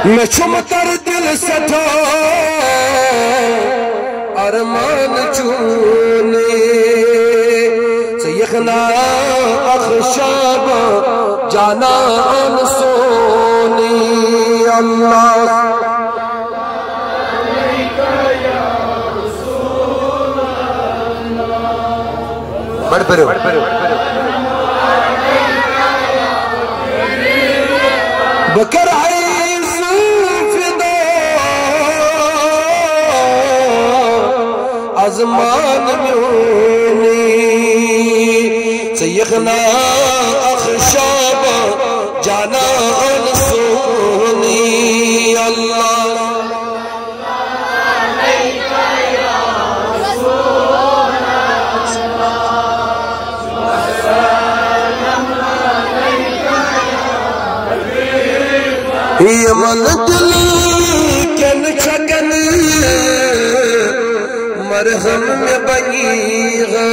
میں چھمتر دل سٹھا ارمان چونے سیخنا اخشاب جانان سونی اللہ بڑھ پرو بکر عیز فدا ازمان میونی سیخنا اخشاب جانان سونی اللہ یہ من دل کن چکن مرحم میں بنی گا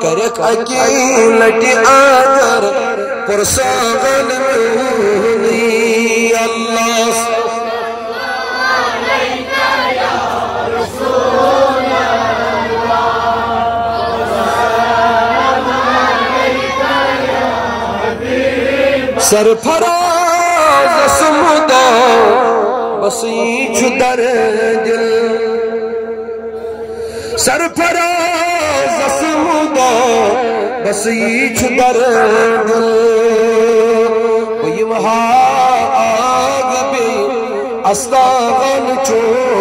کرک اکیلٹی آدر پرساغن مونی اللہ سرفراز سمدا بسیچ در دل سرفراز سمدا بسیچ در دل ویم آگ بی استاغن چون